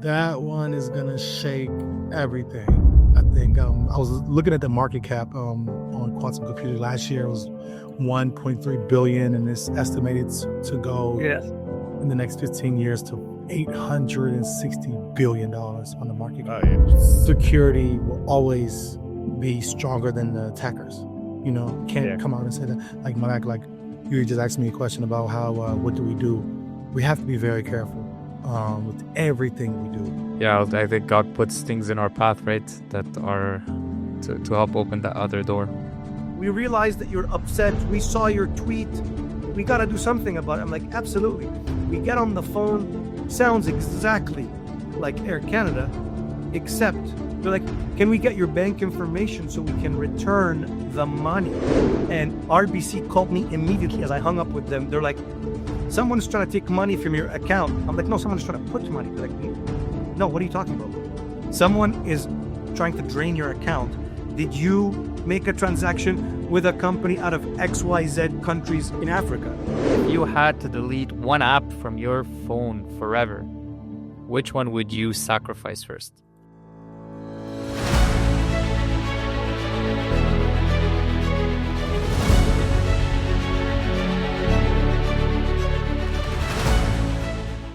That one is gonna shake everything. I think I was looking at the market cap on quantum computing last year. It was 1.3 billion, and it's estimated to go in the next 15 years to $860 billion on the market cap. Security will always be stronger than the attackers. You know, can't come out and say that. Like Malak, like you just asked me a question about how what do we do? We have to be very careful with everything we do. Yeah, I think God puts things in our path, right, that are to help open that other door. We realized that you're upset. We saw your tweet. We got to do something about it. I'm like, absolutely. We get on the phone. Sounds exactly like Air Canada, except they're like, can we get your bank information so we can return the money? And RBC called me immediately as I hung up with them. They're like, someone's trying to take money from your account. I'm like, no, someone's trying to put money. They're like, no, what are you talking about? Someone is trying to drain your account. Did you make a transaction with a company out of XYZ countries in Africa? If you had to delete one app from your phone forever, which one would you sacrifice first?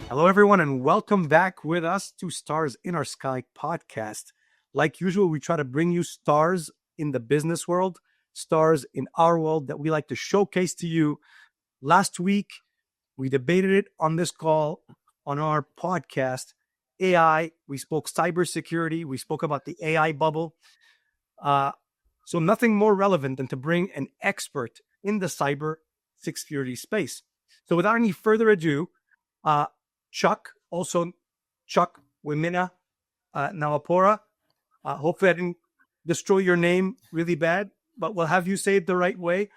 Hello, everyone, and welcome back with us to Stars in Our Sky podcast. Like usual, we try to bring you stars in the business world, stars in our world that we like to showcase to you. Last week, we debated it on this call on our podcast, AI. We spoke cybersecurity. We spoke about the AI bubble. So nothing more relevant than to bring an expert in the cybersecurity space. So without any further ado, Chuck Womemka Nawapura. Hopefully I didn't destroy your name really bad, but we'll have you say it the right way.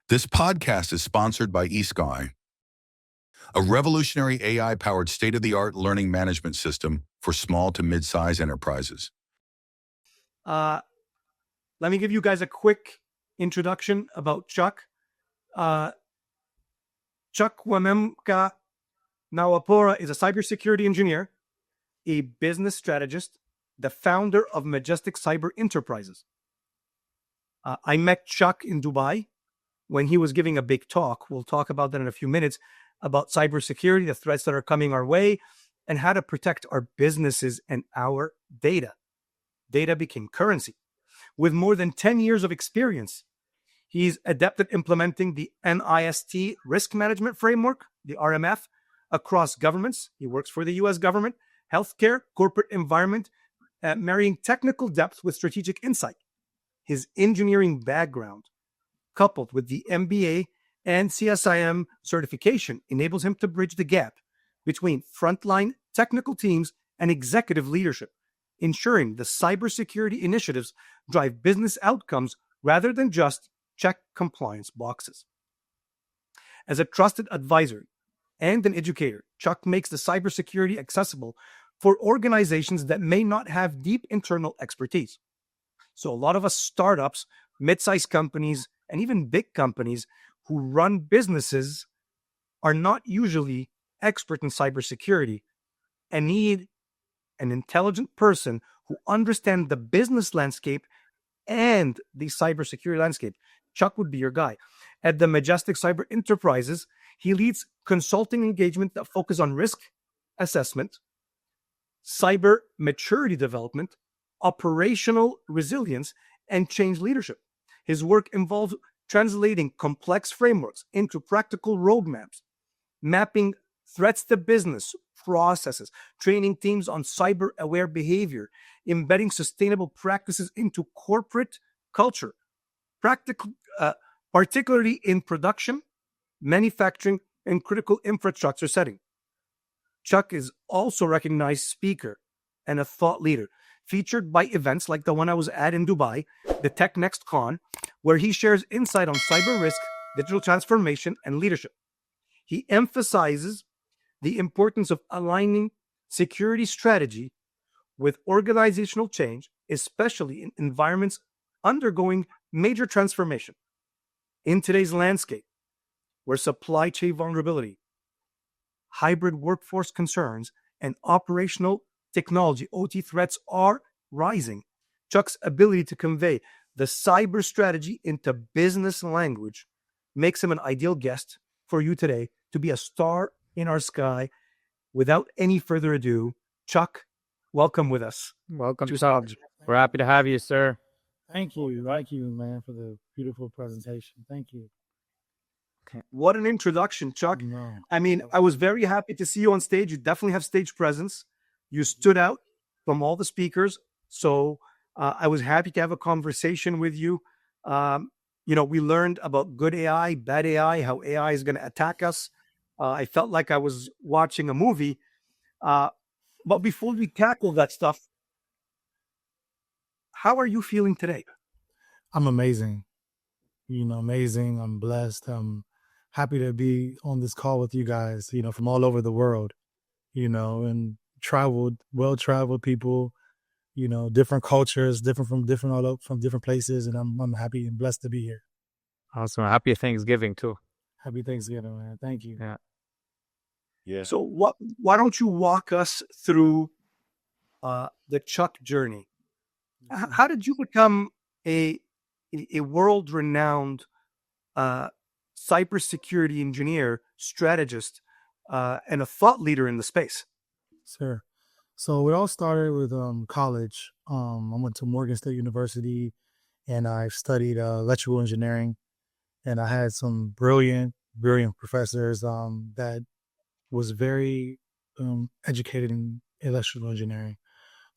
This podcast is sponsored by eSky, a revolutionary AI-powered state-of-the-art learning management system for small to mid-size enterprises. Let me give you guys a quick introduction about Chuck. Chuck Womemka Nawapura is a cybersecurity engineer, a business strategist, the founder of Majestic Cyber Enterprises. I met Chuck in Dubai when he was giving a big talk. We'll talk about that in a few minutes, about cybersecurity, the threats that are coming our way, and how to protect our businesses and our data. Data became currency. With more than 10 years of experience, he's adept at implementing the NIST risk management framework, the RMF, across governments. He works for the US government, healthcare, corporate environment, marrying technical depth with strategic insight. His engineering background, coupled with the MBA and CSIM certification, enables him to bridge the gap between frontline technical teams and executive leadership, ensuring the cybersecurity initiatives drive business outcomes rather than just check compliance boxes. As a trusted advisor and an educator, Chuck makes the cybersecurity accessible for organizations that may not have deep internal expertise. So a lot of us startups, mid-sized companies, and even big companies who run businesses are not usually expert in cybersecurity and need an intelligent person who understands the business landscape and the cybersecurity landscape. Chuck would be your guy. At the Majestic Cyber Enterprises, he leads consulting engagement that focus on risk assessment, cyber maturity development, operational resilience, and change leadership. His work involves translating complex frameworks into practical roadmaps, mapping threats to business processes, training teams on cyber-aware behavior, embedding sustainable practices into corporate culture, particularly in production, manufacturing, and critical infrastructure setting. Chuck is also a recognized speaker and a thought leader, featured by events like the one I was at in Dubai, the Tech Next Con, where he shares insight on cyber risk, digital transformation, and leadership. He emphasizes the importance of aligning security strategy with organizational change, especially in environments undergoing major transformation. In today's landscape, where supply chain vulnerability, hybrid workforce concerns, and operational technology, OT threats are rising. Chuck's ability to convey the cyber strategy into business language makes him an ideal guest for you today to be a star in our sky. Without any further ado, Chuck, welcome with us. Welcome, to Chuck. Cyber. We're happy to have you, sir. Thank you, man, for the beautiful presentation. Thank you. What an introduction, Chuck. No. I mean, I was very happy to see you on stage. You definitely have stage presence. You stood out from all the speakers. So I was happy to have a conversation with you. We learned about good AI, bad AI, how AI is going to attack us. I felt like I was watching a movie. But before we tackle that stuff, how are you feeling today? I'm amazing. Amazing. I'm blessed. I'm happy to be on this call with you guys, from all over the world, and well-traveled people, different cultures, from different places. And I'm happy and blessed to be here. Awesome. Happy Thanksgiving, too. Happy Thanksgiving, man. Thank you. Yeah. So why don't you walk us through the Chuck journey? How did you become a world-renowned cybersecurity engineer, strategist, and a thought leader in the space? Sure. So it all started with college. I went to Morgan State University, and I studied electrical engineering. And I had some brilliant professors that was very educated in electrical engineering.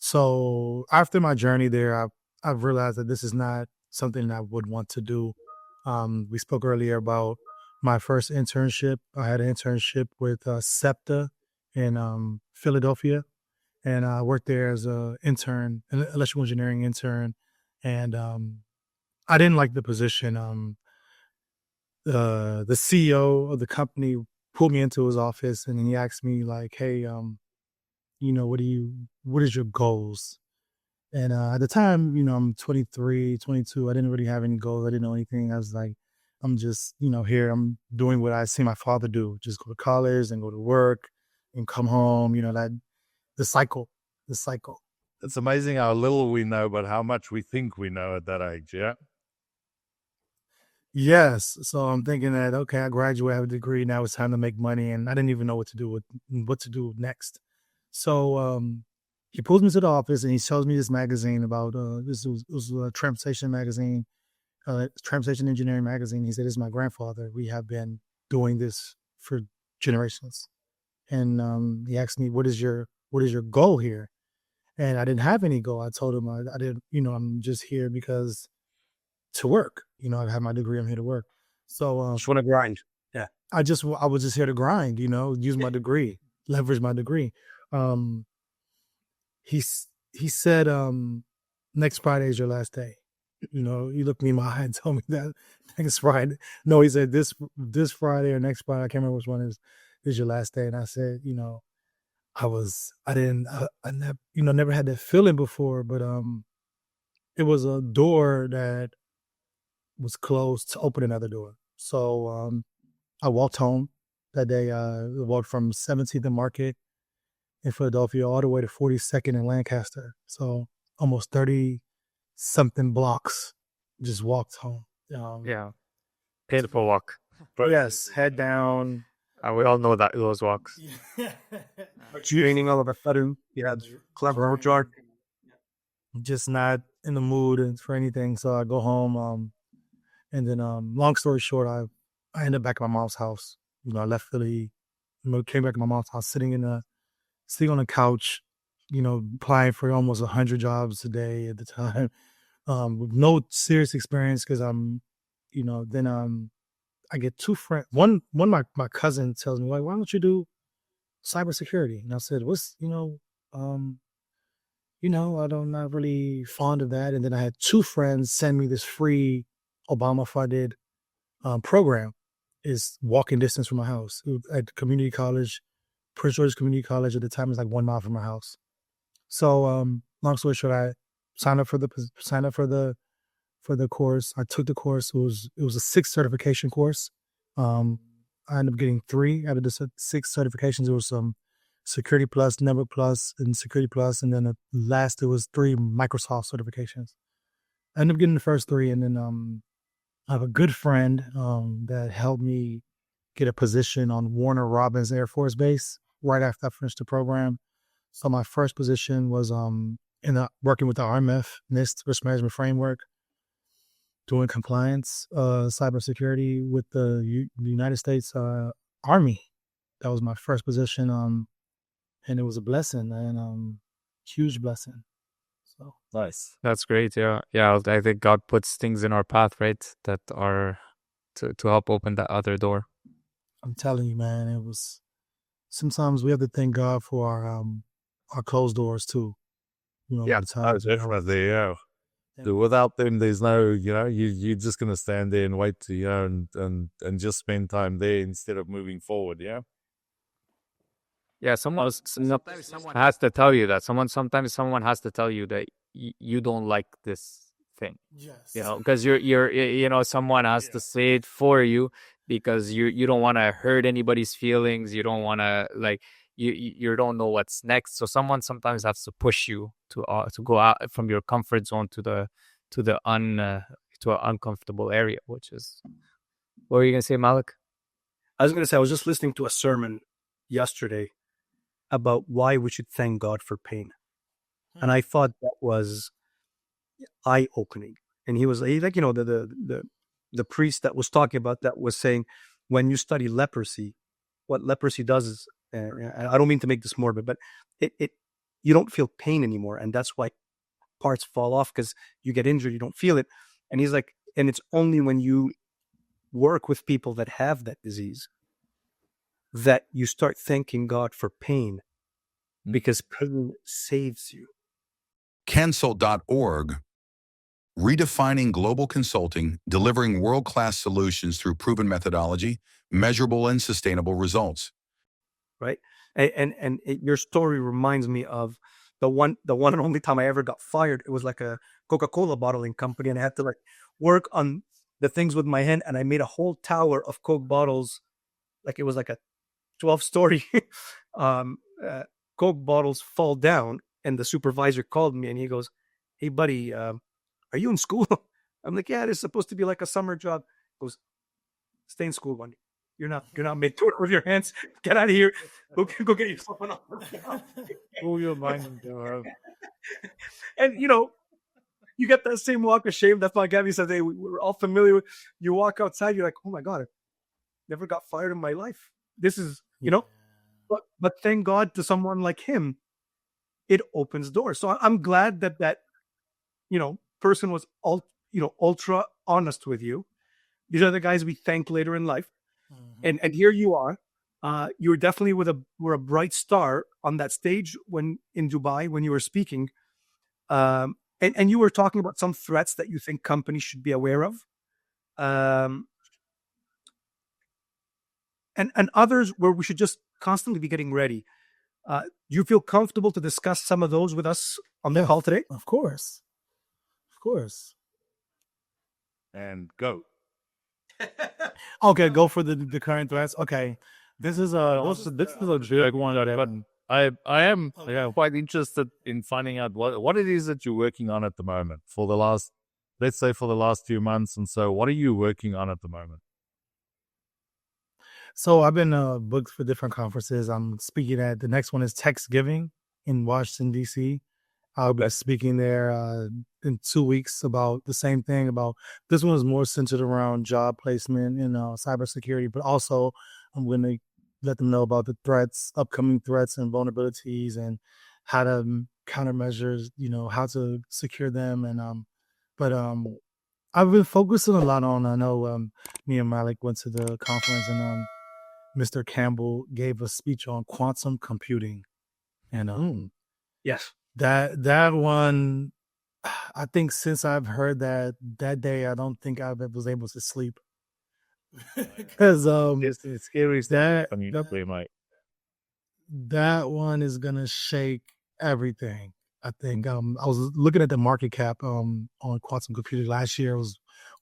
So after my journey there, I've realized that this is not something I would want to do. We spoke earlier about my first internship. I had an internship with SEPTA in Philadelphia, and I worked there as an intern, an electrical engineering intern. And I didn't like the position. The CEO of the company pulled me into his office, and he asked me like, "Hey, what is your goals?" And at the time, I'm 23, 22. I didn't really have any goals. I didn't know anything. I was like, I'm just, here. I'm doing what I see my father do. Just go to college and go to work and come home. The cycle. It's amazing how little we know, but how much we think we know at that age. Yeah. Yes. So I'm thinking that, okay, I graduate, I have a degree. Now it's time to make money. And I didn't even know what to do next. So he pulls me to the office and he shows me this magazine about, it was a transportation magazine, transportation engineering magazine. He said, "This is my grandfather. We have been doing this for generations." And he asked me, what is your goal here? And I didn't have any goal. I told him I didn't, I'm just here because to work. I have my degree. I'm here to work. So Just want to grind. Yeah. I was just here to grind, use my degree, leverage my degree. He said, next Friday is your last day. He looked me in my eye and told me that next Friday. No, he said this Friday or next Friday. I can't remember which one is your last day. And I said, I never had that feeling before, but it was a door that was closed to open another door. So I walked home that day. I walked from 17th and Market in Philadelphia all the way to 42nd in Lancaster. So almost 30 something blocks, just walked home. Yeah. Painful walk. But yes, head down. We all know those walks. Training all of a sudden. Yeah, clever chart. Just not in the mood for anything. So I go home. And then, long story short, I ended up back at my mom's house. I left Philly, came back to my mom's house, sitting on the couch, applying for almost 100 jobs a day at the time, with no serious experience because then I get two friends. One my cousin tells me, like, why don't you do cybersecurity? And I said, I'm not really fond of that. And then I had two friends send me this free Obama-funded program. Is walking distance from my house at community college, Prince George's Community College at the time. Is like 1 mile from my house. So long story short, I signed up for the course. I took the course. It was a 6 certification course. I ended up getting 3 out of the 6 certifications. There was some Security Plus, Network Plus, and Security Plus, and then the last it was 3 Microsoft certifications. I ended up getting the first 3, and then I have a good friend that helped me get a position on Warner Robins Air Force Base right after I finished the program. So my first position was working with the RMF, NIST Risk Management Framework, doing compliance, cybersecurity with the United States Army. That was my first position, and it was a blessing, and huge blessing. So Nice. That's great. Yeah. I think God puts things in our path, right, that are to help open that other door. I'm telling you, man, it was. Sometimes we have to thank God for our closed doors too. A lot of times. Definitely, yeah. Without them, there's no, you're just going to stand there and wait to, and just spend time there instead of moving forward, yeah? Yeah, sometimes someone has to tell you that. Sometimes someone has to tell you that you don't like this thing. Yes. Because you're someone has to say it for you, because you don't want to hurt anybody's feelings. You don't want to you don't know what's next. So someone sometimes has to push you to go out from your comfort zone to an uncomfortable area, which is. What were you gonna say, Malik? I was going to say, I was just listening to a sermon yesterday about why we should thank God for pain. And I thought that was eye-opening. And he was like, the priest that was talking about that was saying, when you study leprosy, what leprosy does is, I don't mean to make this morbid, but you don't feel pain anymore. And that's why parts fall off, because you get injured, you don't feel it. And he's like, and it's only when you work with people that have that disease that you start thanking God for pain, because pain saves you. Cancel.org, redefining global consulting, delivering world-class solutions through proven methodology, measurable and sustainable results. Right. And your story reminds me of the one and only time I ever got fired. It was like a Coca-Cola bottling company, and I had to work on the things with my hand, and I made a whole tower of Coke bottles. It was like a 12-story Coke bottles fall down, and the supervisor called me and he goes, "Hey buddy, are you in school?" I'm like, "Yeah, it's supposed to be like a summer job." He goes, "Stay in school, buddy. You're not made to it with your hands. Get out of here. Go get yourself another job." Cool your mind and go home. And you get that same walk of shame. That's why Gabby says, "Hey, we're all familiar with." You walk outside, you're like, "Oh my God, I never got fired in my life. This is, But thank God, to someone like him, it opens doors. So I'm glad that person was ultra honest with you. These are the guys we thank later in life. Mm-hmm. And here you are. You were definitely were a bright star on that stage in Dubai when you were speaking. And you were talking about some threats that you think companies should be aware of. And others where we should just constantly be getting ready. Do you feel comfortable to discuss some of those with us on the call today? Of course. And go. Okay, go for the current threats. Okay, this is a big one that happened. I am quite interested in finding out what it is that you're working on at the moment for the last few months. And so what are you working on at the moment? So I've been booked for different conferences. I'm speaking at the next one is Thanksgiving in Washington, D.C. I'll be speaking there in 2 weeks about the same thing. About this one is more centered around job placement and cybersecurity, but also I'm going to let them know about the threats, upcoming threats and vulnerabilities, and how to countermeasures. How to secure them. And but I've been focusing a lot on. I know me and Malik went to the conference, and Mr. Campbell gave a speech on quantum computing, and yes. That one, I think since I've heard that day, I don't think I was able to sleep. Because it's scary stuff. That one is gonna shake everything. I think I was looking at the market cap on quantum computing last year. It was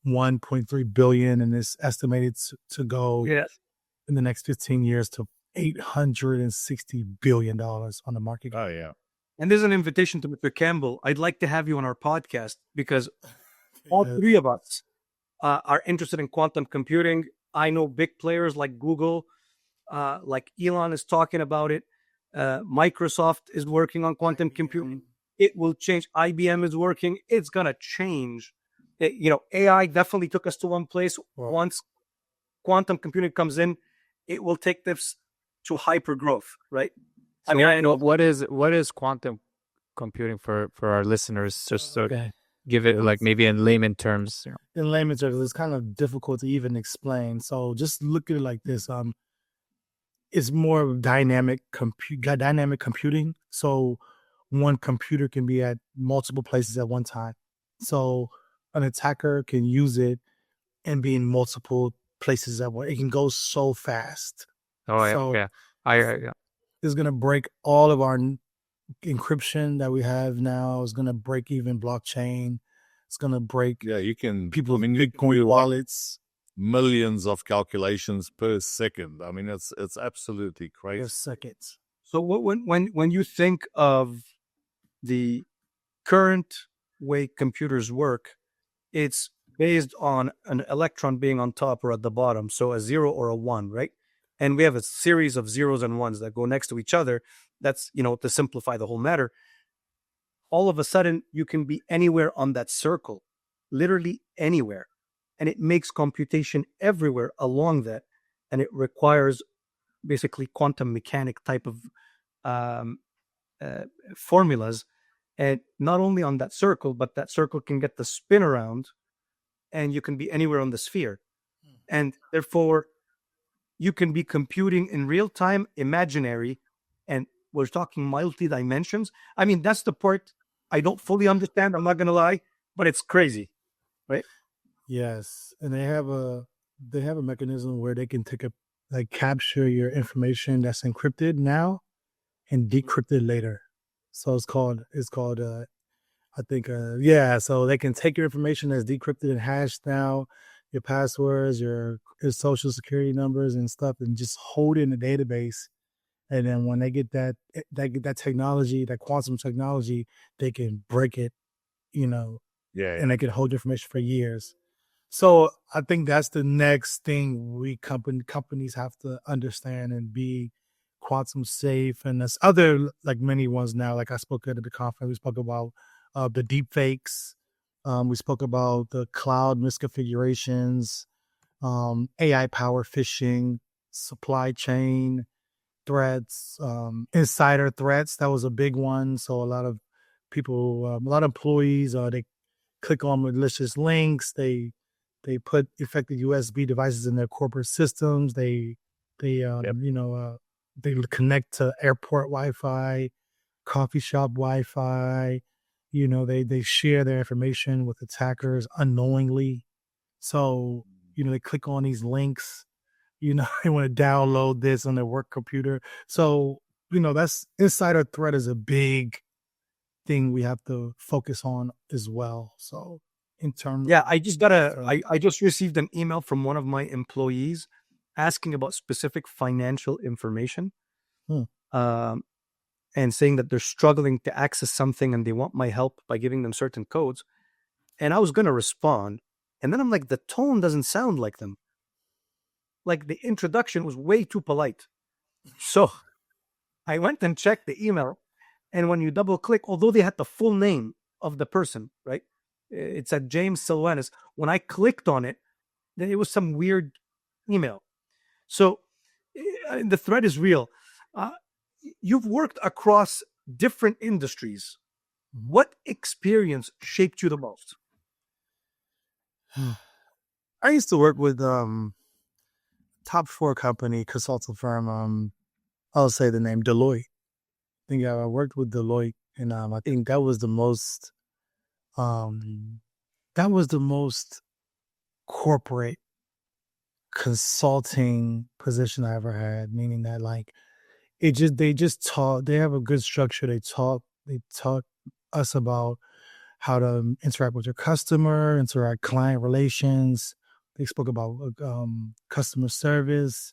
1.3 billion, and it's estimated to go in the next 15 years to $860 billion on the market. Oh, yeah. And there's an invitation to Mr. Campbell. I'd like to have you on our podcast because all three of us are interested in quantum computing. I know big players like Google, like Elon is talking about it. Microsoft is working on quantum computing. It will change. IBM is working. It's going to change. AI definitely took us to one place. Wow. Once quantum computing comes in, it will take this to hyper growth, right? I mean, I know what is quantum computing for our listeners, just so give it like maybe in layman terms. In layman's terms, it's kind of difficult to even explain. So just look at it like this. It's more of dynamic computing. So one computer can be at multiple places at one time. So an attacker can use it and be in multiple places at once. It can go so fast. Oh, yeah. So Yeah. It's going to break all of our encryption that we have now. It's going to break even blockchain. It's going to break You can people's you can Bitcoin do wallets. millions of calculations per second. I mean, it's absolutely crazy. Per second. So when you think of the current way computers work, it's based on an electron being on top or at the bottom, so a 0 or a 1, right? And we have a series of zeros and ones that go next to each other. That's, to simplify the whole matter. All of a sudden, you can be anywhere on that circle, literally anywhere. And it makes computation everywhere along that. And it requires basically quantum mechanic type of formulas. And not only on that circle, but that circle can get the spin around and you can be anywhere on the sphere. And therefore, you can be computing in real time, imaginary, and we're talking multi-dimensions. I mean, that's the part I don't fully understand. I'm not going to lie, but it's crazy, right? Yes. And they have a mechanism where they can capture your information that's encrypted now and decrypt it later. So it's called I think, so they can take your information that's decrypted and hashed now, your passwords, your social security numbers and stuff, and just hold it in a database. And then when they get that technology, that quantum technology, they can break it, and they can hold information for years. So I think that's the next thing companies have to understand and be quantum safe. And there's other many ones now. Like I spoke at the conference, we spoke about the deepfakes. We spoke about the cloud misconfigurations, AI-powered phishing, supply chain threats, insider threats. That was a big one. So a lot of people, a lot of employees, they click on malicious links. They put affected USB devices in their corporate systems. They connect to airport Wi-Fi, coffee shop Wi-Fi. They share their information with attackers unknowingly. So, they click on these links, they want to download this on their work computer. So, that's insider threat is a big thing we have to focus on as well. So in terms I just received an email from one of my employees asking about specific financial information. And saying that they're struggling to access something and they want my help by giving them certain codes. And I was going to respond. And then I'm like, the tone doesn't sound like them. Like the introduction was way too polite. So I went and checked the email. And when you double click, although they had the full name of the person, right? It said James Silvanus. When I clicked on it, then it was some weird email. So the threat is real. You've worked across different industries. What experience shaped you the most? I used to work with top 4 company consulting firm. I'll say the name Deloitte. I think I worked with Deloitte, and I think that was the most corporate consulting position I ever had. Meaning that they have a good structure. They taught us about how to interact with your customer, interact client relations. They spoke about customer service,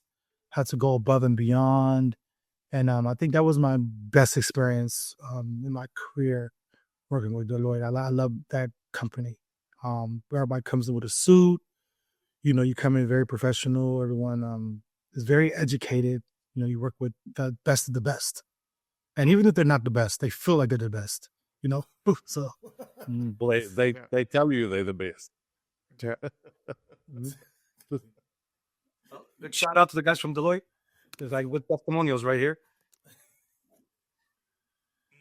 had to go above and beyond. And I think that was my best experience in my career working with Deloitte. I love that company. Everybody comes in with a suit. You come in very professional. Everyone is very educated. You work with the best of the best. And even if they're not the best, they feel like they're the best. So Well, they tell you they're the best. Shout out to the guys from Deloitte. There's like with testimonials right here.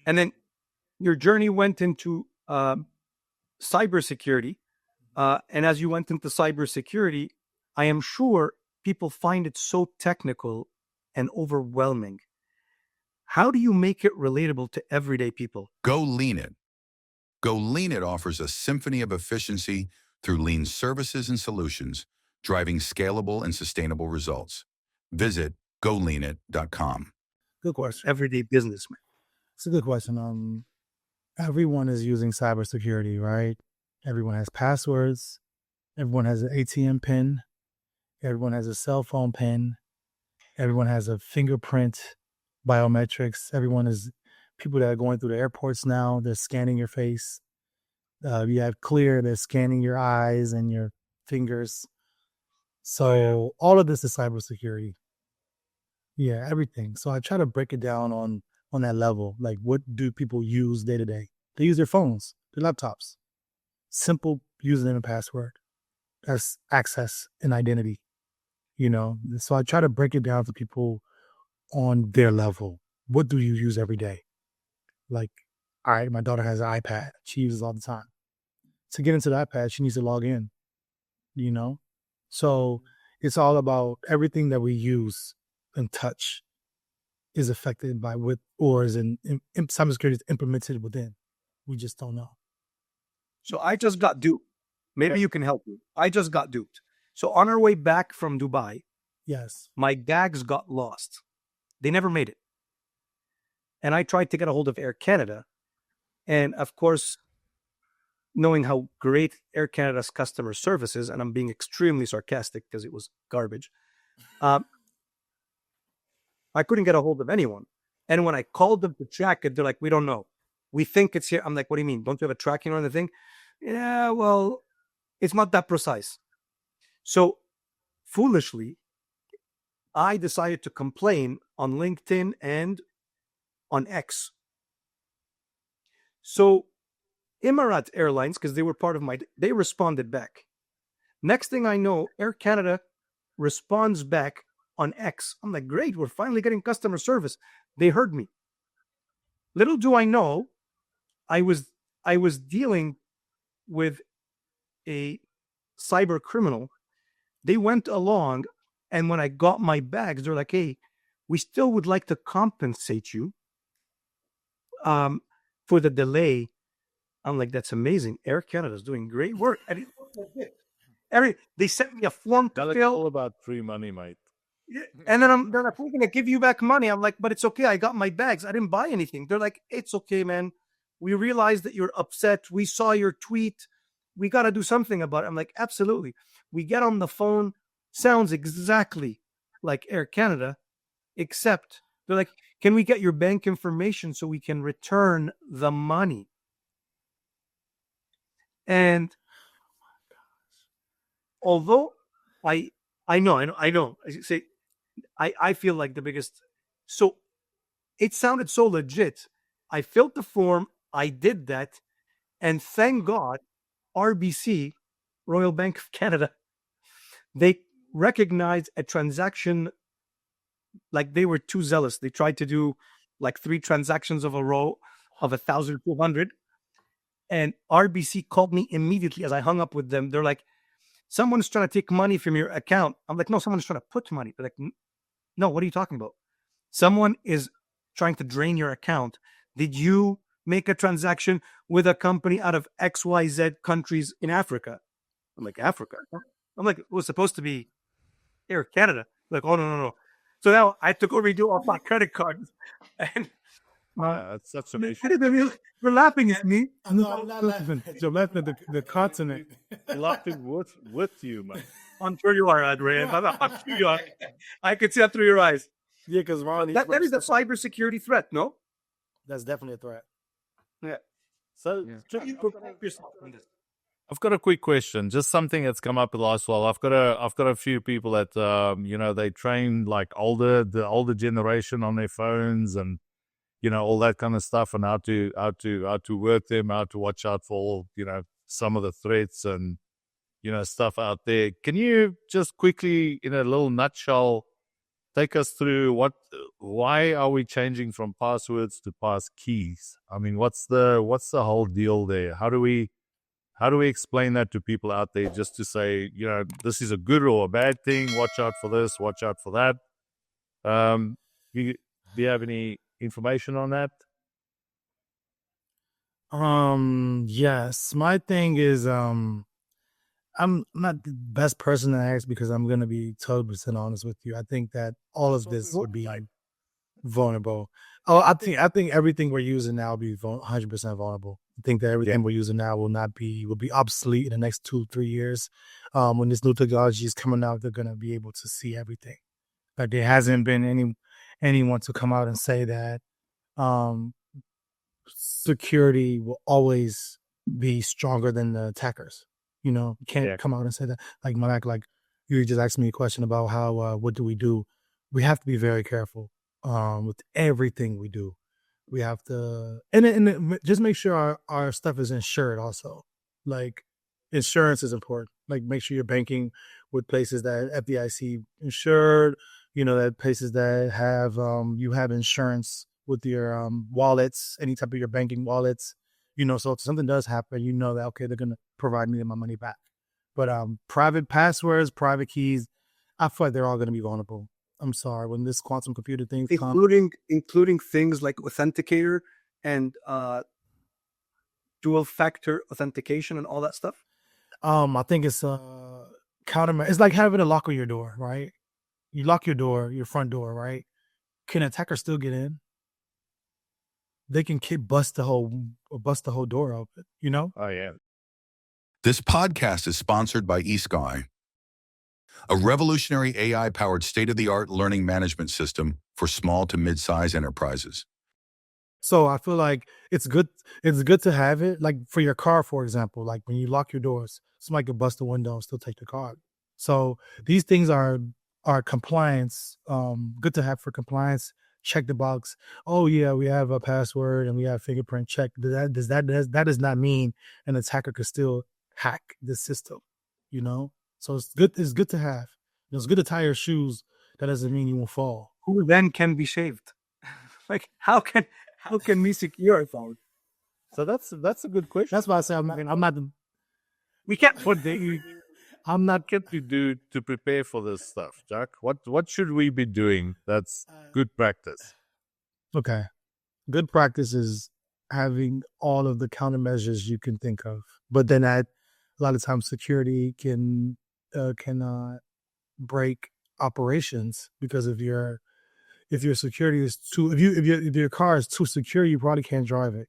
And then your journey went into cybersecurity. And as you went into cybersecurity, I am sure people find it so technical and overwhelming. How do you make it relatable to everyday people? Go Lean It. Go Lean It offers a symphony of efficiency through lean services and solutions, driving scalable and sustainable results. Visit goleanit.com. good question. Everyday businessman. It's a good question. Everyone is using cybersecurity, right? Everyone has passwords. Everyone has an ATM pin. Everyone has a cell phone pin. Everyone has a fingerprint, biometrics. People that are going through the airports now, they're scanning your face. You have Clear, they're scanning your eyes and your fingers. So all of this is cybersecurity. Yeah, everything. So I try to break it down on that level. Like, what do people use day to day? They use their phones, their laptops. Simple username and password. That's access and identity. So I try to break it down for people on their level. What do you use every day? Like, all right, my daughter has an iPad. She uses it all the time. To get into the iPad, she needs to log in, So it's all about everything that we use and touch is affected by cybersecurity is implemented within. We just don't know. So I just got duped. Maybe you can help me. I just got duped. So on our way back from Dubai, Yes. my bags got lost. They never made it. And I tried to get a hold of Air Canada. And of course, knowing how great Air Canada's customer service is, and I'm being extremely sarcastic because it was garbage, I couldn't get a hold of anyone. And when I called them to track it, they're like, we don't know. We think it's here. I'm like, what do you mean? Don't you have a tracking on the thing? Yeah, well, it's not that precise. So foolishly, I decided to complain on LinkedIn and on X. So Emirates Airlines, because they were part of they responded back. Next thing I know, Air Canada responds back on X. I'm like, great, we're finally getting customer service. They heard me. Little do I know, I was dealing with a cyber criminal. They went along, and when I got my bags, they're like, hey, we still would like to compensate you for the delay. I'm like, that's amazing. Air Canada is doing great work. And it looked like it. They sent me a form to That's fill. all about free money, mate. And then they're like, we're going to give you back money. I'm like, but it's okay. I got my bags. I didn't buy anything. They're like, it's okay, man. We realize that you're upset. We saw your tweet. We got to do something about it. I'm like, absolutely. We get on the phone. Sounds exactly like Air Canada, except they're like, can we get your bank information so we can return the money? And although I know. I feel like the biggest. So it sounded so legit. I filled the form. I did that. And thank God, RBC, Royal Bank of Canada, they recognized a transaction like they were too zealous. They tried to do like 3 transactions of a row of 1,200. And RBC called me immediately as I hung up with them. They're like, someone's trying to take money from your account. I'm like, no, someone's trying to put money. They're like, no, what are you talking about? Someone is trying to drain your account. Did you make a transaction with a company out of XYZ countries in Africa? I'm like, Africa? I'm like, it was supposed to be Air Canada. Like, oh, no. So now I have to go redo all my credit cards. And It's such an issue. You're laughing at me. No, I'm not laughing. You're laughing at the continent. I laughed with you, man. I'm sure you are, Adrian. I'm sure you are. I can see that through your eyes. Yeah, because Ron, That is a cybersecurity threat, no? that's definitely a threat. Yeah. So Yeah. You protect yourself from this. I've got a quick question, just something that's come up the last while. I've got a few people that they train like the older generation on their phones and all that kind of stuff, and how to work them, how to watch out for some of the threats and stuff out there. Can you just quickly, in a little nutshell, take us through why are we changing from passwords to pass keys? I mean, what's the whole deal there? How do we explain that to people out there, just to say, this is a good or a bad thing? Watch out for this, watch out for that. Do you have any information on that? Yes. My thing is, I'm not the best person to ask because I'm gonna be 100% honest with you. I think that all of this would be vulnerable. Oh, I think everything we're using now will be 100% vulnerable. I think that everything we're using now will be obsolete in the next 2-3 years. When this new technology is coming out, they're gonna be able to see everything. Like there hasn't been anyone to come out and say that security will always be stronger than the attackers. You can't come out and say that. Like Malak, like you just asked me a question about how what do we do? We have to be very careful with everything we do. We have to and just make sure our stuff is insured also. Like insurance is important. Like make sure you're banking with places that FDIC insured, that places that have you have insurance with your wallets, any type of your banking wallets, so if something does happen, that okay, they're gonna provide me my money back. But private passwords, private keys, I feel like they're all gonna be vulnerable. I'm sorry, when this quantum computer thing Including things like authenticator and dual factor authentication and all that stuff. I think it's it's like having a lock on your door, right? You lock your door, your front door, right? Can an attacker still get in? They can bust the whole door open, Oh yeah. This podcast is sponsored by eSky, a revolutionary AI-powered state-of-the-art learning management system for small to mid-size enterprises. So I feel like it's good to have it. Like for your car, for example, like when you lock your doors, somebody could bust the window and still take the car. So these things are compliance, good to have for compliance. Check the box. Oh yeah, we have a password and we have fingerprint check. That does not mean an attacker could still hack the system, So it's good to have. It's good to tie your shoes. That doesn't mean you won't fall. Who then can be shaved? Like how can we secure a phone? So that's a good question. That's why I say I'm not. We can't I'm not. What to do to prepare for this stuff, Jack? What should we be doing? That's good practice. Okay. Good practice is having all of the countermeasures you can think of. But then a lot of times security can break operations because if your security is too if your car is too secure, you probably can't drive it,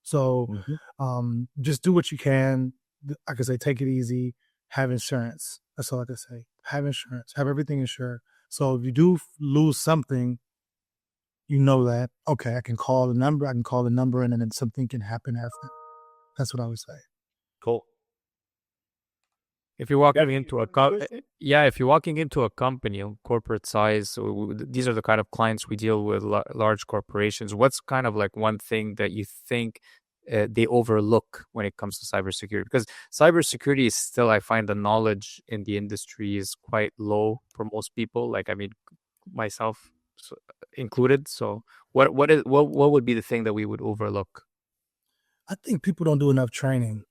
So just do what you can. I could say take it easy, have insurance. That's all I can say. Have insurance, have everything insured. So if you do lose something, that, okay, I can call the number and then something can happen after. That's what I would say. Cool. If you're walking into if you're walking into a company, corporate size, so these are the kind of clients we deal with, large corporations. What's kind of like one thing that you think they overlook when it comes to cybersecurity? Because cybersecurity is still, I find the knowledge in the industry is quite low for most people. Like, I mean, myself included. So what would be the thing that we would overlook? I think people don't do enough training.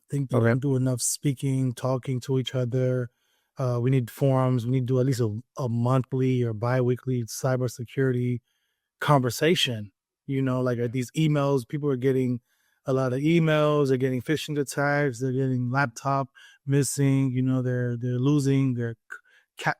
I think people don't do enough speaking, talking to each other. We need forums. We need to do at least a monthly or bi-weekly cybersecurity conversation. Like these emails, people are getting a lot of emails. They're getting phishing attacks. They're getting laptop missing. They're losing their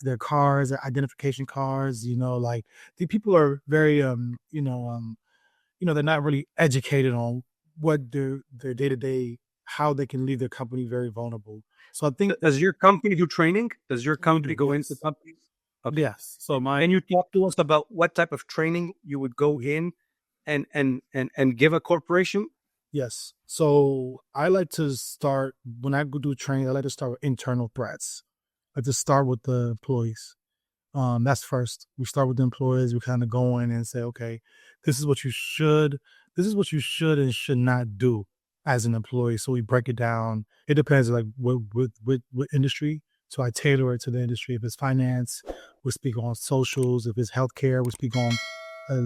their cars, their identification cards. Like the people are very they're not really educated on what their day to day, how they can leave their company very vulnerable. So I think Does your company do training? Does your company go into yes. companies? Okay. Yes. So Can you talk to us about what type of training you would go in and give a corporation? Yes. So I like to start when I go do training. I like to start with internal threats. I like to start with the employees. That's first. We start with the employees. We kind of go in and say, okay, this is what you should and should not do as an employee. So we break it down. It depends like what industry. So I tailor it to the industry. If it's finance, we speak on socials. If it's healthcare, we speak on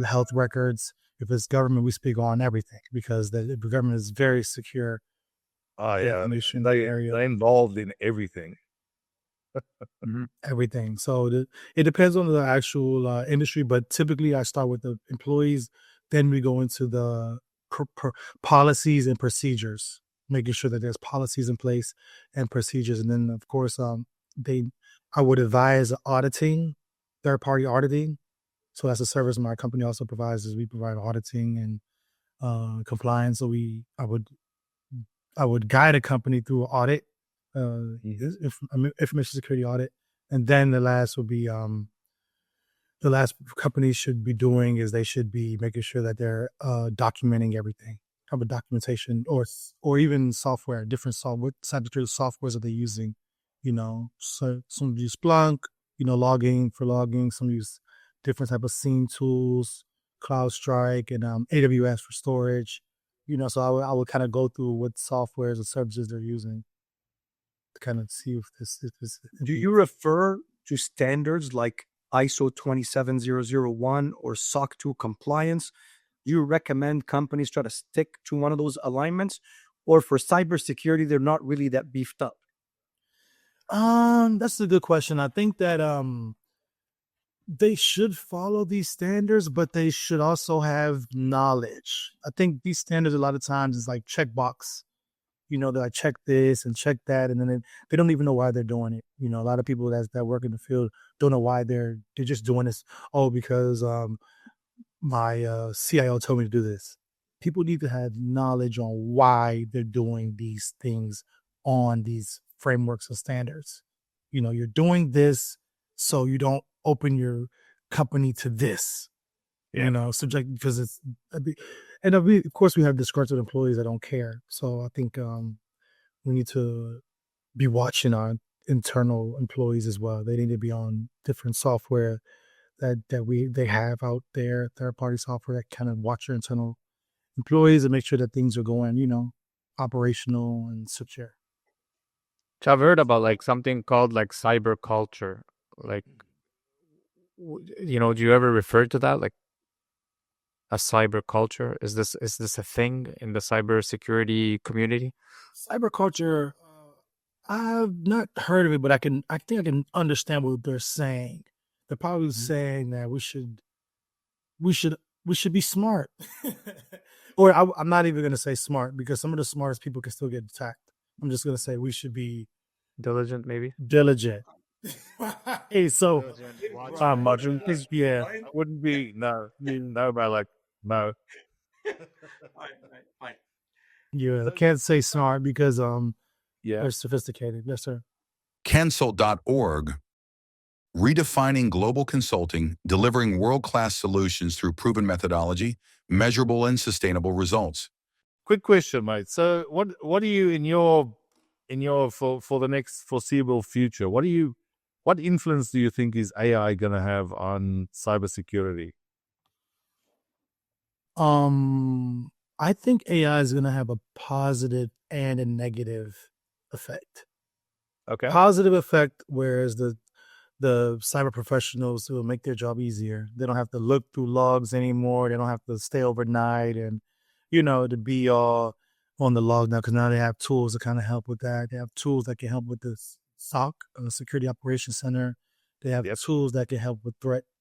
health records. If it's government, we speak on everything because the government is very secure. Oh yeah, Information they area. they're involved in everything. Everything. So it depends on the actual industry, but typically I start with the employees. Then we go into the policies and procedures, making sure that there's policies in place and procedures. And then of course, I would advise auditing, third party auditing. So that's a service my company also provides. Is we provide auditing and compliance. So I would guide a company through an audit, information security audit, and then the last would be the last companies should be doing is they should be making sure that they're documenting everything, have a documentation or even software, different software, cybersecurity softwares that they're using. So some use Splunk, logging for logging. Some use different type of SIEM tools, CloudStrike, and AWS for storage. So I would kind of go through what softwares and services they're using to kind of see if this. Do you refer to standards like ISO 27001 or SOC 2 compliance? Do you recommend companies try to stick to one of those alignments, or for cybersecurity they're not really that beefed up? That's a good question. I think that they should follow these standards, but they should also have knowledge. I think these standards a lot of times is like checkbox. They're like check this and check that, and then they don't even know why they're doing it. A lot of people that work in the field don't know why they're just doing this. Oh, because my CIO told me to do this. People need to have knowledge on why they're doing these things on these frameworks and standards. You're doing this so you don't open your company to this. Subject because it's and of course we have disgruntled employees that don't care. So I think we need to be watching our internal employees as well. They need to be on different software that they have out there, third party software that kind of watch your internal employees and make sure that things are going, operational and secure. So I've heard about like something called like cyber culture. Like, do you ever refer to that? Like a cyber culture? Is this a thing in the cybersecurity community? Cyber culture, I've not heard of it, but I think I can understand what they're saying. They're probably saying that we should be smart. Or I'm not even going to say smart because some of the smartest people can still get attacked. I'm just going to say we should be Diligent, maybe. diligent. Hey, so Much. yeah. I wouldn't be no, but like no. Fine. Yeah, I can't say smart because Yeah. they're sophisticated. Yes, sir. Cancel.org, redefining global consulting, delivering world-class solutions through proven methodology, measurable and sustainable results. Quick question, mate. So what do you in your for the next foreseeable future, what influence do you think is AI gonna have on cybersecurity? I think AI is going to have a positive and a negative effect. Okay. Positive effect, whereas the cyber professionals will make their job easier. They don't have to look through logs anymore. They don't have to stay overnight and to be all on the log now because now they have tools to kind of help with that. They have tools that can help with the SOC, Security Operations Center. They have tools that can help with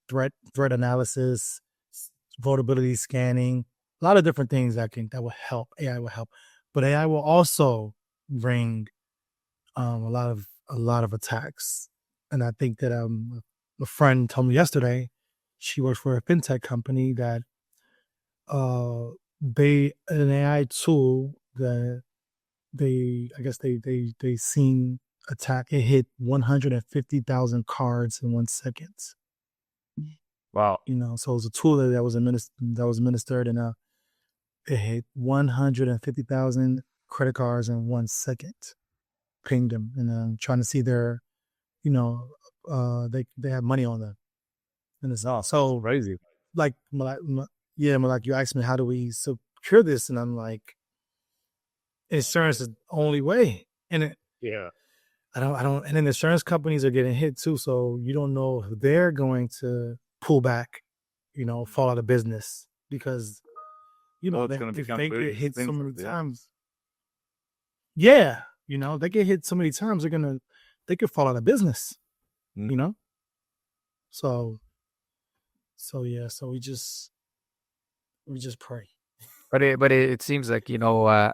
threat analysis, vulnerability scanning, a lot of different things that will help. AI will help, but AI will also bring a lot of attacks And I think that a friend told me yesterday, she works for a fintech company that an AI tool that they seen attack. It hit 150,000 cards in 1 second. Wow. So it was a tool that was administered, and it hit 150,000 credit cards in 1 second. Pinged them, and trying to see their, they have money on them, and it's so Crazy. like you asked me, how do we secure this, and I'm like, insurance is the only way, and I don't, and then insurance companies are getting hit too, so you don't know if they're going to pull back, fall out of business, because it's gonna they become get very hit so many expensive, times. Yeah, they get hit so many times, they could fall out of business. So yeah, so we just pray. But it seems like, I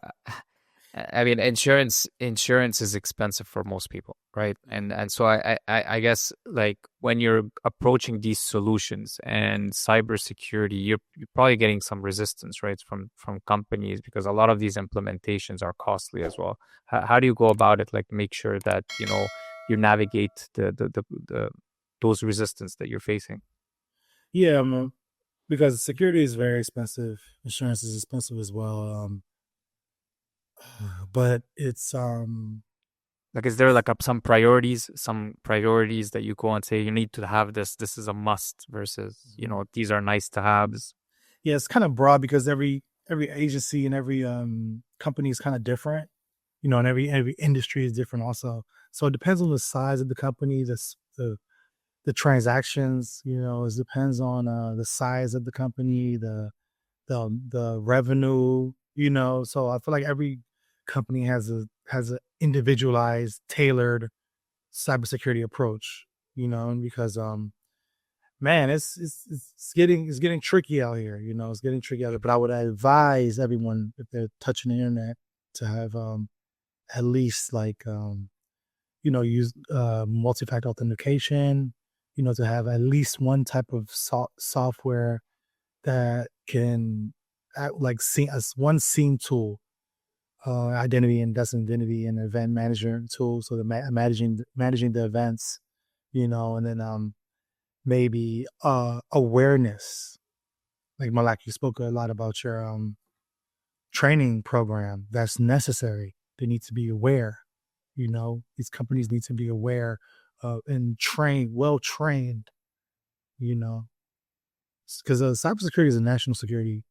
mean, insurance is expensive for most people, right? And so I guess, like, when you're approaching these solutions and cybersecurity, you're probably getting some resistance, right, from companies, because a lot of these implementations are costly as well. How do you go about it? Like, make sure that you navigate the those resistance that you're facing. Yeah, because security is very expensive. Insurance is expensive as well. But it's like, is there like some priorities that you go and say you need to have this is a must, versus these are nice to haves? Yeah, it's kind of broad, because every agency and every company is kind of different, and every industry is different also. So it depends on the size of the company, the transactions, it depends on the size of the company, the revenue, so I feel like every company has a individualized, tailored cybersecurity approach, because man, it's getting tricky out here, it's getting tricky out here. But I would advise everyone, if they're touching the internet, to have at least use multi-factor authentication, to have at least one type of software that can act like as one scene tool, identity and identity and event manager tool, so the managing the events, and then maybe awareness. Like Malak, you spoke a lot about your training program. That's necessary. They need to be aware. These companies need to be aware and well trained. Because cybersecurity is a national security.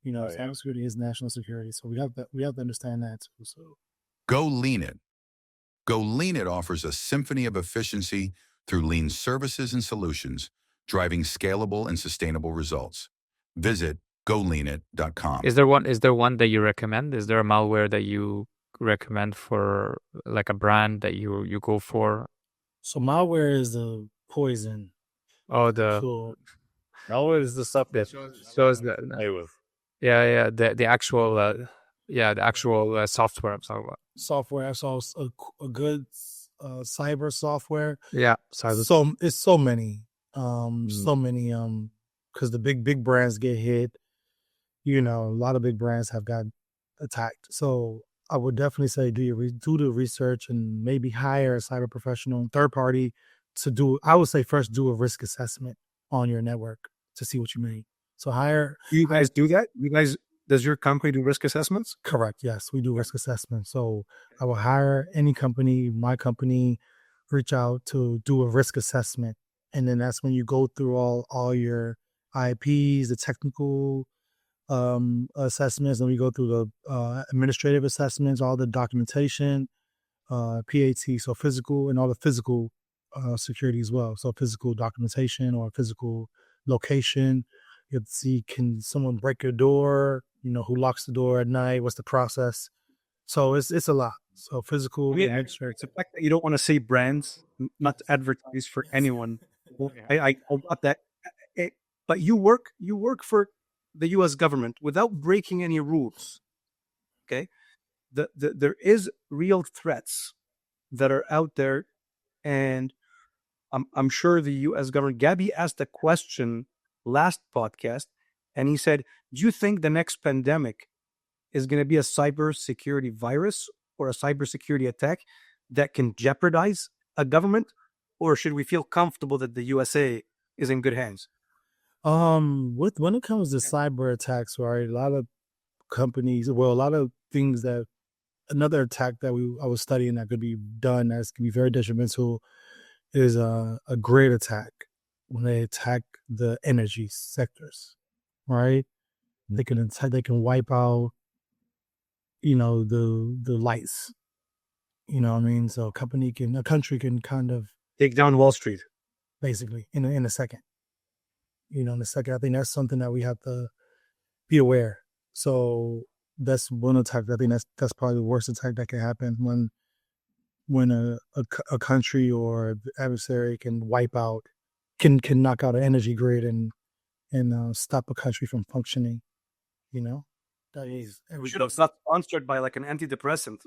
Cybersecurity is national security, so we have to understand that too. So Go Lean It. Go Lean It offers a symphony of efficiency through lean services and solutions, driving scalable and sustainable results. Visit goleanit.com. Is there one that you recommend? Is there a malware that you recommend, for like a brand that you go for? So malware is the poison. Oh, Malware is the stuff that shows the the actual software I'm talking about. Software. So a good cyber software. Yeah. So it's so many, because the big brands get hit. A lot of big brands have got attacked. So I would definitely say do the research, and maybe hire a cyber professional, third party, to do. I would say first do a risk assessment on your network to see what you need. So hire. Do you guys do that? Does your company do risk assessments? Correct. Yes, we do risk assessments. So I will hire any company, my company, reach out to do a risk assessment, and then that's when you go through all your IPs, the technical assessments, and we go through the administrative assessments, all the documentation, PAT, so physical, and all the physical security as well. So physical documentation or physical location. You have to see, can someone break your door? Who locks the door at night? What's the process? So it's a lot. So physical. Yeah, it's the fact that you don't want to say brands, not to advertise for anyone. I got that. But you work for the U.S. government without breaking any rules. Okay, there is real threats that are out there, And I'm sure the U.S. government, Gabby asked a question last podcast, and he said, do you think the next pandemic is going to be a cybersecurity virus or a cybersecurity attack that can jeopardize a government? Or should we feel comfortable that the USA is in good hands? When it comes to cyber attacks, right, a lot of companies, well, a lot of things that another attack that I was studying that could be done that can be very detrimental is a grid attack. When they attack the energy sectors, right? They can wipe out, the lights. You know what I mean? So a country can kind of Take down Wall Street. basically in a second. In a second. I think that's something that we have to be aware. So that's one attack. I think that's probably the worst attack that can happen when a country or adversary can knock out an energy grid and stop a country from functioning. That is. We should have not sponsored by like an antidepressant.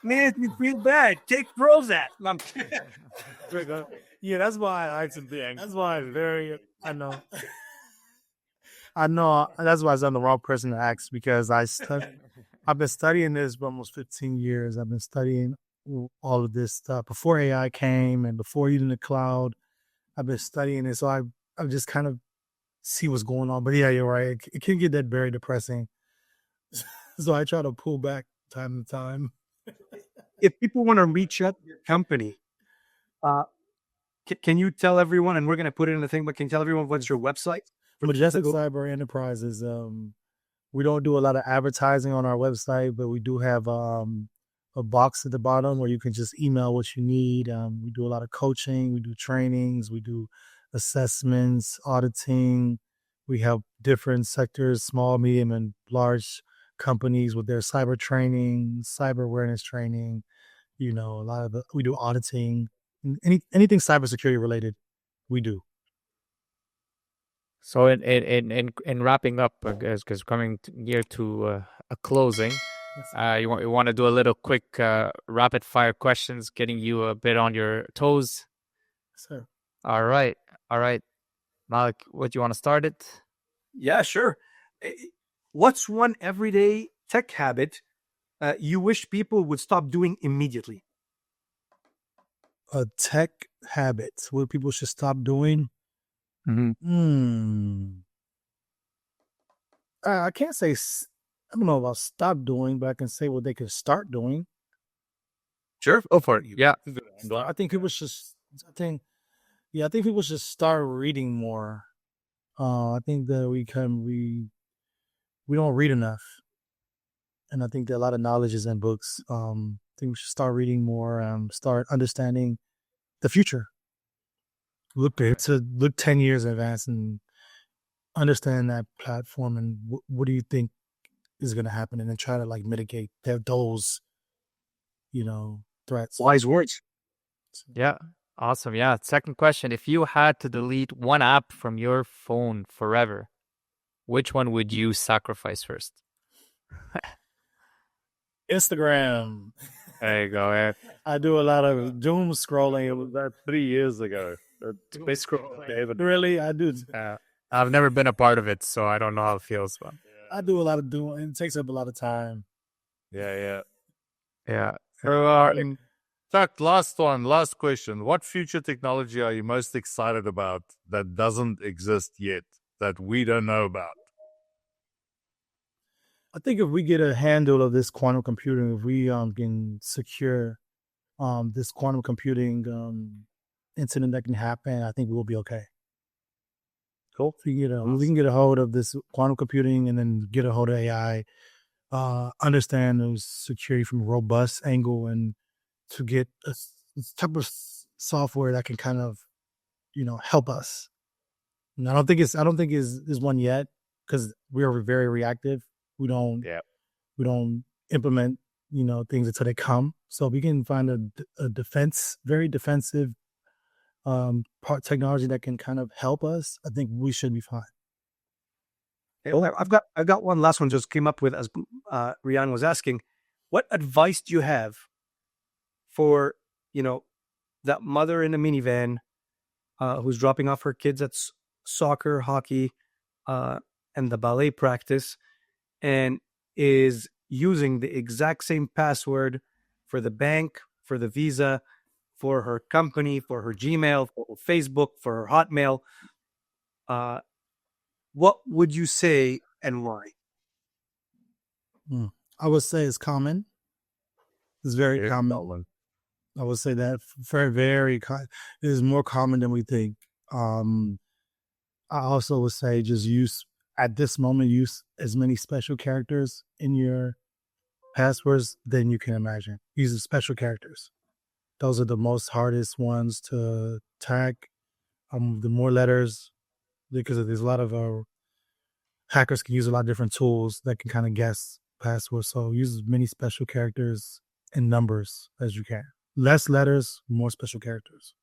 Man, you feel bad. Take Prozac. Yeah, that's why I like to be. That's why it's very. I know. I know. That's why I'm the wrong person to ask, because I've been studying this for almost 15 years. I've been studying all of this stuff before AI came and before using the cloud. I've been studying it, so I just kind of see what's going on. But yeah, you're right. It can get that very depressing. So I try to pull back time to time. If people want to reach out to your company, can you tell everyone, and we're going to put it in the thing, but can you tell everyone what's your website? Majestic Cyber Enterprises. We don't do a lot of advertising on our website, but we do have a box at the bottom where you can just email what you need. We do a lot of coaching. We do trainings. We do assessments, auditing. We help different sectors, small, medium, and large companies with their cyber training, cyber awareness training. We do auditing, anything cybersecurity related, we do. So in wrapping up, because coming near to a closing, you want to do a little quick rapid fire questions, getting you a bit on your toes. Sir. All right. Malik, what do you want to start it? Yeah, sure. What's one everyday tech habit you wish people would stop doing immediately? A tech habit what people should stop doing? I can't say, I don't know about stop doing, but I can say what they can start doing. Sure, go for it. Yeah. I think people should start reading more. I think that we don't read enough. And I think that a lot of knowledge is in books. I think we should start reading more, start understanding the future. Look 10 years in advance and understand that platform and what do you think is going to happen, and then try to mitigate those, threats. Wise words. Yeah. Awesome. Yeah. Second question. If you had to delete one app from your phone forever, which one would you sacrifice first? Instagram. There you go. Yeah. I do a lot of doom scrolling. It was About 3 years ago. David. Really? I do. I've never been a part of it, so I don't know how it feels. But I do a lot of doom. It takes up a lot of time. Yeah. So, Chuck, last question. What future technology are you most excited about that doesn't exist yet, that we don't know about? I think if we get a handle of this quantum computing, if we can secure this quantum computing incident that can happen, I think we will be okay. Cool. So we can get a hold of this quantum computing and then get a hold of AI, understand the security from a robust angle, and to get a type of software that can kind of, help us. And I don't think is one yet, because we are very reactive. We don't implement, things until they come. So if we can find a very defensive technology that can kind of help us, I think we should be fine. Hey, I've got one last one just came up with as Rian was asking. What advice do you have for that mother in a minivan who's dropping off her kids at soccer, hockey, and the ballet practice, and is using the exact same password for the bank, for the Visa, for her company, for her Gmail, for her Facebook, for her Hotmail. What would you say and why? I would say it's common. It's very common. I would say that very, very it is more common than we think. I also would say just use as many special characters in your passwords than you can imagine. Use the special characters. Those are the most hardest ones to tag. The more letters, because there's a lot of hackers can use a lot of different tools that can kind of guess passwords. So use as many special characters and numbers as you can. Less letters, more special characters.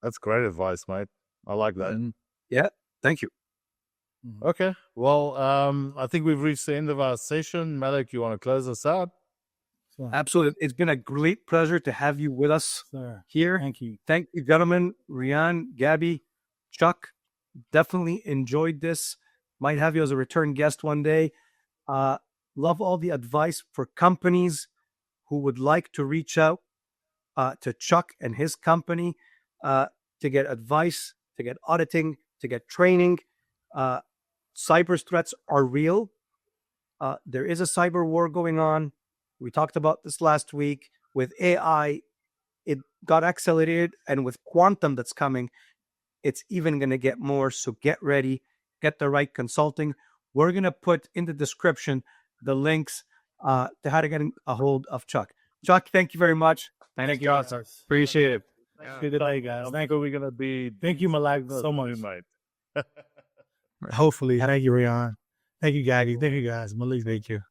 That's great advice, mate. I like that. Yeah, thank you. Okay. Well, I think we've reached the end of our session. Malik, you want to close us out? Absolutely. It's been a great pleasure to have you with us here. Thank you. Thank you, gentlemen. Rian, Gabby, Chuck, definitely enjoyed this. Might have you as a return guest one day. Love all the advice for companies who would like to reach out to Chuck and his company to get advice, to get auditing, to get training. Cyber threats are real. There is a cyber war going on. We talked about this last week. With AI, it got accelerated, and with quantum that's coming, it's even going to get more. So get ready, get the right consulting. We're going to put in the description the links to how to get a hold of Chuck. Chuck, thank you very much. Thank you, Oscar. Appreciate it. Good day, guys. Thank you. We're going to be. Thank you, Malak, so much. Mate. Hopefully. Thank you, Rian. Thank you, Gaggy. Thank you, guys. Malik, thank you.